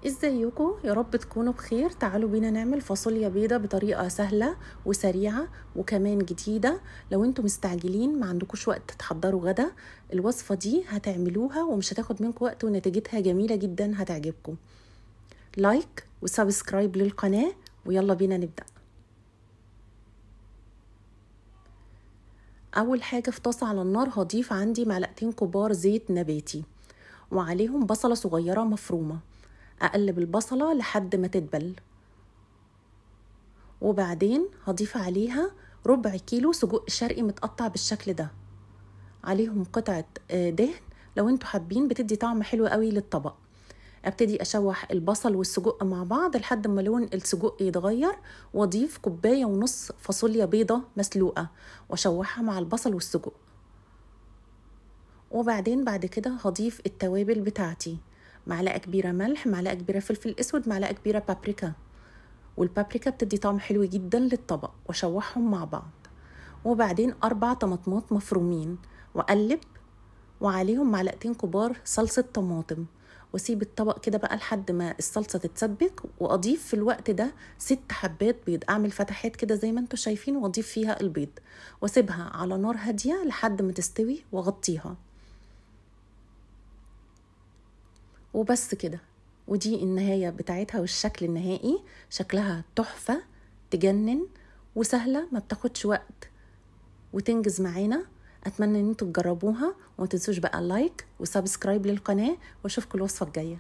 ازيكم؟ يا رب تكونوا بخير. تعالوا بينا نعمل فاصوليا بيضة بطريقة سهلة وسريعة وكمان جديدة. لو انتم مستعجلين ما عندكوش وقت تحضروا غدا، الوصفة دي هتعملوها ومش هتاخد منكم وقت ونتيجتها جميلة جدا هتعجبكم. لايك وسبسكرايب للقناة ويلا بينا نبدأ. اول حاجة في طاسة على النار هضيف عندي معلقتين كبار زيت نباتي وعليهم بصلة صغيرة مفرومة. اقلب البصلة لحد ما تدبل، وبعدين هضيف عليها ربع كيلو سجق شرقي متقطع بالشكل ده، عليهم قطعة دهن لو انتوا حابين بتدي طعم حلو قوي للطبق. ابتدي اشوح البصل والسجق مع بعض لحد ما لون السجق يتغير، واضيف كوباية ونص فاصوليا بيضة مسلوقة واشوحها مع البصل والسجق. وبعدين بعد كده هضيف التوابل بتاعتي، معلقة كبيرة ملح، معلقة كبيرة فلفل اسود، معلقة كبيرة بابريكا، والبابريكا بتدي طعم حلو جدا للطبق، واشوحهم مع بعض. وبعدين 4 طماطمات مفرومين واقلب، وعليهم معلقتين كبار صلصة طماطم، واسيب الطبق كده بقى لحد ما الصلصة تتسبك. واضيف في الوقت ده 6 حبات بيض، اعمل فتحات كده زي ما انتوا شايفين واضيف فيها البيض، واسيبها على نار هادية لحد ما تستوي واغطيها. وبس كده، ودي النهاية بتاعتها والشكل النهائي. شكلها تحفة تجنن وسهلة، ما بتاخدش وقت وتنجز معانا. اتمنى ان انتوا تجربوها، وما تنسوش بقى لايك وسبسكرايب للقناة، واشوفكم الوصفة الجاية.